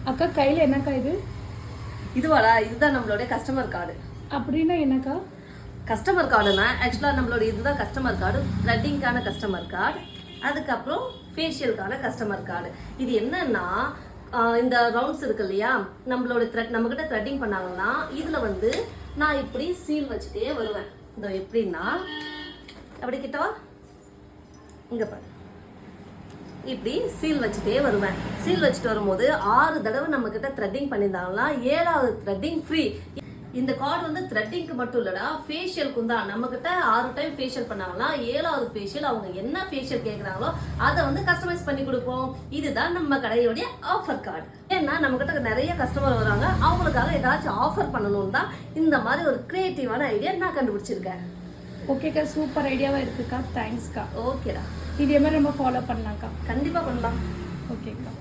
அக்கா கையில் என்னக்கா இது? இதுவாடா, இதுதான் நம்மளுடைய கஸ்டமர் கார்டு. அப்படின்னா என்னக்கா? கஸ்டமர் கார்டுனா ஆக்சுவலாக நம்மளோட இதுதான் கஸ்டமர் கார்டு. த்ரெட்டிங்கான கஸ்டமர் கார்டு, அதுக்கப்புறம் ஃபேஷியலுக்கான கஸ்டமர் கார்டு. இது என்னன்னா இந்த ரவுண்ட்ஸ் இருக்கு இல்லையா, நம்மளோட நம்மக்கிட்ட த்ரெட்டிங் பண்ணாங்கன்னா இதில் வந்து நான் இப்படி சீல் வச்சுட்டே வருவேன். இந்த எப்படின்னா அப்படி கிட்டவா இங்கே பாரு, இப்படி சீல் வச்சுட்டே வருவேன். சீல் வச்சுட்டு வரும்போது 6 தடவை நம்மக்கிட்ட த்ரெட்டிங் பண்ணியிருந்தாங்கன்னா 7வது த்ரெட்டிங் ஃப்ரீ. இந்த கார்டு வந்து த்ரெட்டிங்க்கு மட்டும் இல்லடா, ஃபேஷியலுக்கும் தான். நம்மக்கிட்ட 6 டைம் ஃபேஷியல் பண்ணாங்கன்னா 7வது ஃபேஷியல் அவங்க என்ன ஃபேஷியல் கேட்குறாங்களோ அதை வந்து கஸ்டமைஸ் பண்ணி கொடுப்போம். இதுதான் நம்ம கடையோடைய ஆஃபர் கார்டு. ஏன்னா நம்மக்கிட்ட நிறைய கஸ்டமர் வராங்க, அவங்களுக்காக ஏதாச்சும் ஆஃபர் பண்ணணும்னு தான் இந்த மாதிரி ஒரு கிரியேட்டிவான ஐடியா நான் கண்டுபிடிச்சிருக்கேன். ஓகேக்கா, சூப்பர் ஐடியாவாக இருக்குக்கா. தேங்க்ஸ்க்கா. ஓகேடா, இதே மாதிரி நம்ம ஃபாலோ பண்ணலாம்க்கா. கண்டிப்பாக பண்ணலாம். ஓகேக்கா.